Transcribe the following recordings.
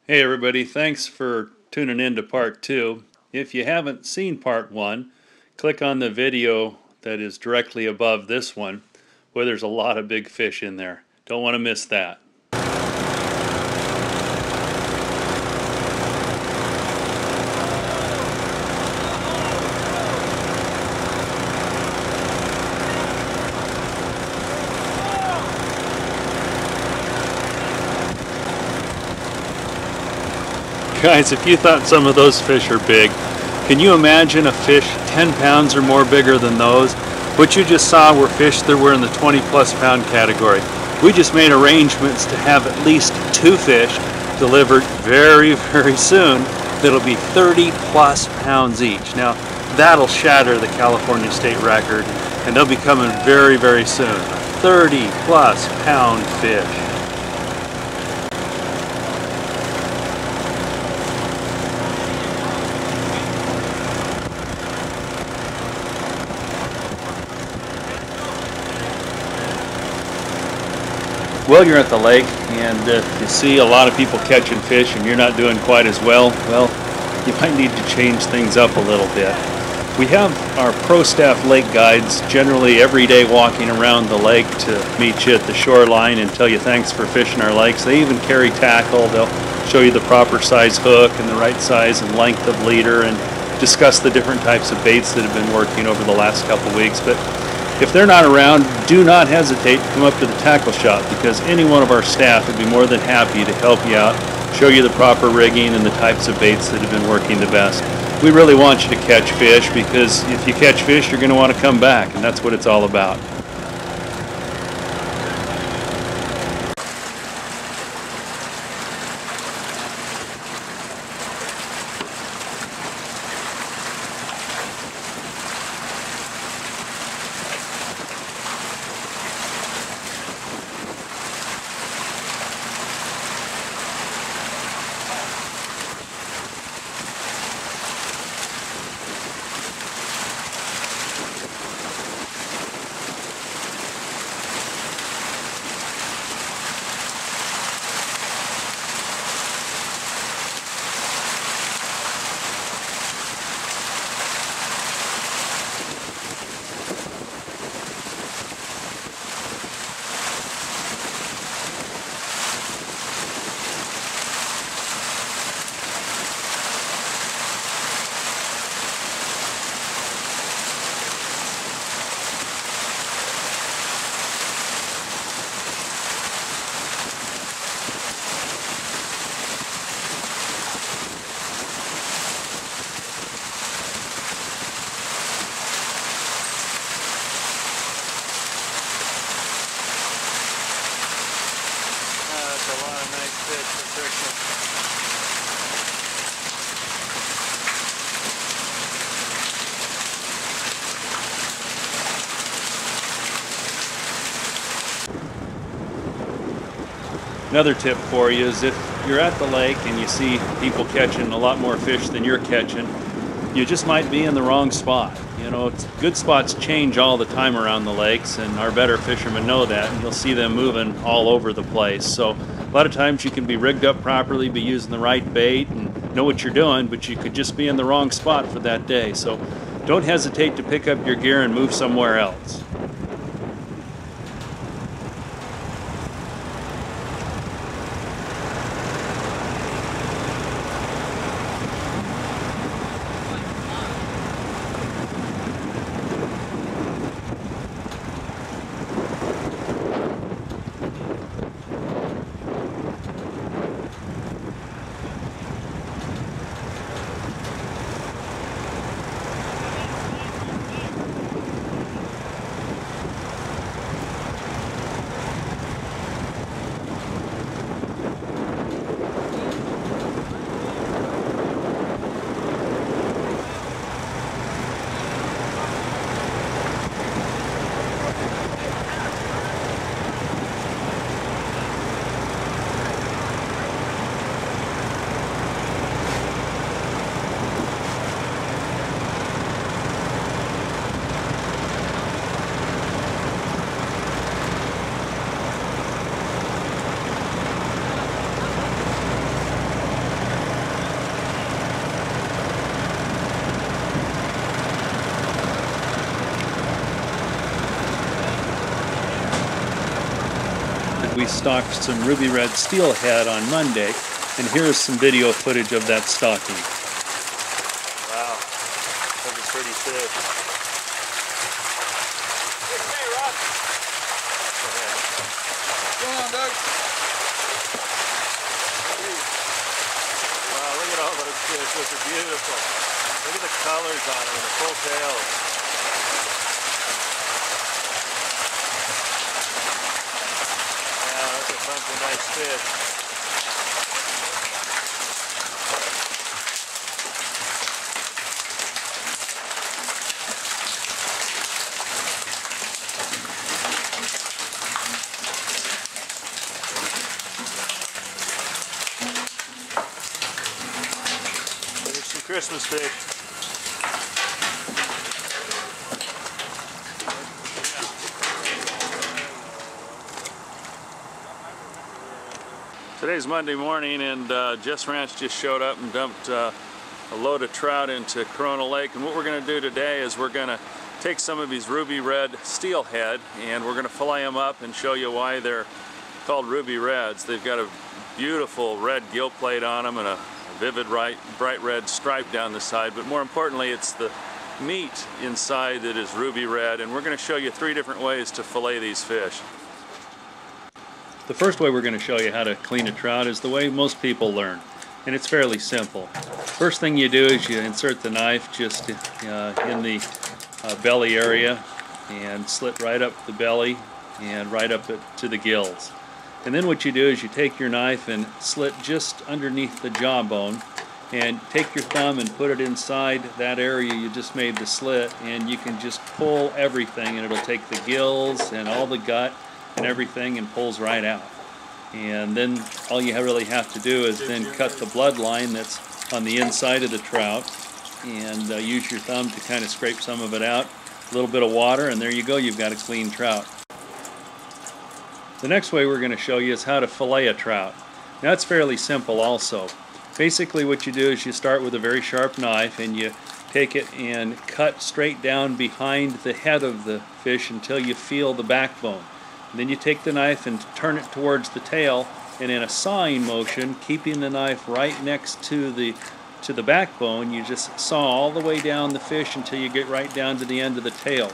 Hey everybody, thanks for tuning in to part 2. If you haven't seen part 1, click on the video that is directly above this one where there's a lot of big fish in there. Don't want to miss that. Guys, if you thought some of those fish are big, can you imagine a fish 10 pounds or more bigger than those? What you just saw were fish that were in the 20 plus pound category. We just made arrangements to have at least 2 fish delivered very soon that'll be 30 plus pounds each. Now that'll shatter the California state record, and they'll be coming very soon. 30 plus pound fish. Well, you're at the lake, and if you see a lot of people catching fish and you're not doing quite as well, you might need to change things up a little bit. We have our pro staff lake guides generally every day walking around the lake to meet you at the shoreline and tell you thanks for fishing our lakes. They even carry tackle. They'll show you the proper size hook and the right size and length of leader and discuss the different types of baits that have been working over the last couple weeks. But if they're not around, do not hesitate to come up to the tackle shop, because any one of our staff would be more than happy to help you out, show you the proper rigging and the types of baits that have been working the best. We really want you to catch fish, because if you catch fish, you're going to want to come back, and that's what it's all about. That's a lot of nice fish for Christmas. Another tip for you is if you're at the lake and you see people catching a lot more fish than you're catching, you just might be in the wrong spot. You know, good spots change all the time around the lakes, and our better fishermen know that, and you'll see them moving all over the place. So a lot of times you can be rigged up properly, be using the right bait, and know what you're doing, but you could just be in the wrong spot for that day. So don't hesitate to pick up your gear and move somewhere else. we stocked some ruby red steelhead on Monday, and here's some video footage of that stocking. Wow, that's a pretty fish. Hey, Rob. Go ahead. Go on, Doug. Wow, look at all those fish. Those are beautiful. Look at the colors on them and the full tails. Wow, that's a bunch of nice fish. There's some Christmas fish. Today's Monday morning, and Jess Ranch just showed up and dumped a load of trout into Corona Lake. And what we're going to do today is we're going to take some of these ruby red steelhead and we're going to fillet them up and show you why they're called ruby reds. They've got a beautiful red gill plate on them and a vivid bright red stripe down the side, but more importantly it's the meat inside that is ruby red, and we're going to show you 3 different ways to fillet these fish. The first way we're going to show you how to clean a trout is the way most people learn, and it's fairly simple. First thing you do is you insert the knife just in the belly area and slit right up the belly and right up to the gills. And then what you do is you take your knife and slit just underneath the jawbone and take your thumb and put it inside that area you just made the slit, and you can just pull everything and it'll take the gills and all the gut and everything and pulls right out. And then all you really have to do is then cut the bloodline that's on the inside of the trout and use your thumb to kind of scrape some of it out, a little bit of water, and there you go, you've got a clean trout. The next way we're going to show you is how to fillet a trout. Now it's fairly simple also. Basically what you do is you start with a very sharp knife and you take it and cut straight down behind the head of the fish until you feel the backbone. And then you take the knife and turn it towards the tail, and in a sawing motion, keeping the knife right next to the backbone, you just saw all the way down the fish until you get right down to the end of the tail.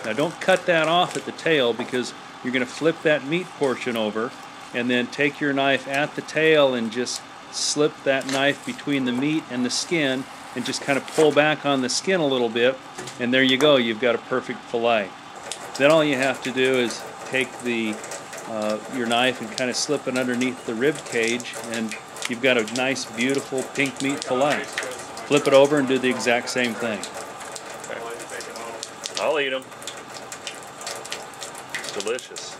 Now don't cut that off at the tail, because you're going to flip that meat portion over and then take your knife at the tail and just slip that knife between the meat and the skin and just kind of pull back on the skin a little bit, and there you go, you've got a perfect fillet. Then all you have to do is take your knife and kind of slip it underneath the rib cage, and you've got a nice beautiful pink meat fillet. Flip it over and do the exact same thing. I'll eat them. Delicious.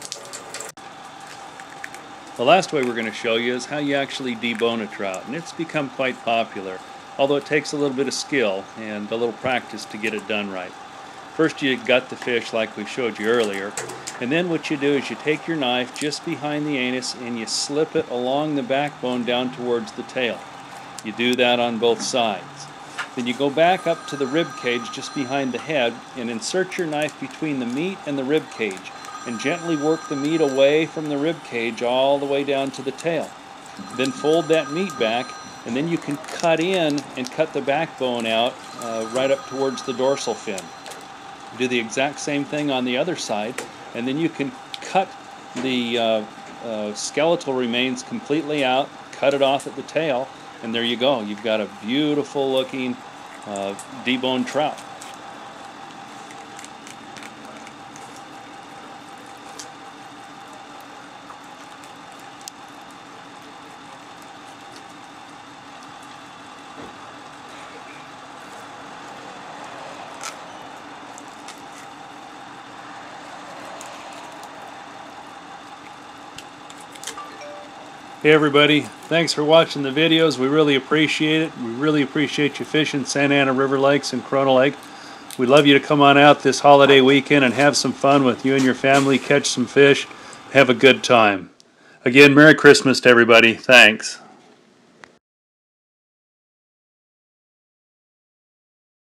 The last way we're going to show you is how you actually debone a trout, and it's become quite popular, although it takes a little bit of skill and a little practice to get it done right. First you gut the fish like we showed you earlier, and then what you do is you take your knife just behind the anus and you slip it along the backbone down towards the tail. You do that on both sides. Then you go back up to the rib cage just behind the head and insert your knife between the meat and the rib cage and gently work the meat away from the rib cage all the way down to the tail. Then fold that meat back, and then you can cut in and cut the backbone out right up towards the dorsal fin. Do the exact same thing on the other side, and then you can cut the skeletal remains completely out, cut it off at the tail, and there you go. You've got a beautiful looking deboned trout. Hey everybody, thanks for watching the videos. We really appreciate it. We really appreciate you fishing Santa Ana River Lakes and Corona Lake. We'd love you to come on out this holiday weekend and have some fun with you and your family, catch some fish, have a good time. Again, Merry Christmas to everybody. Thanks.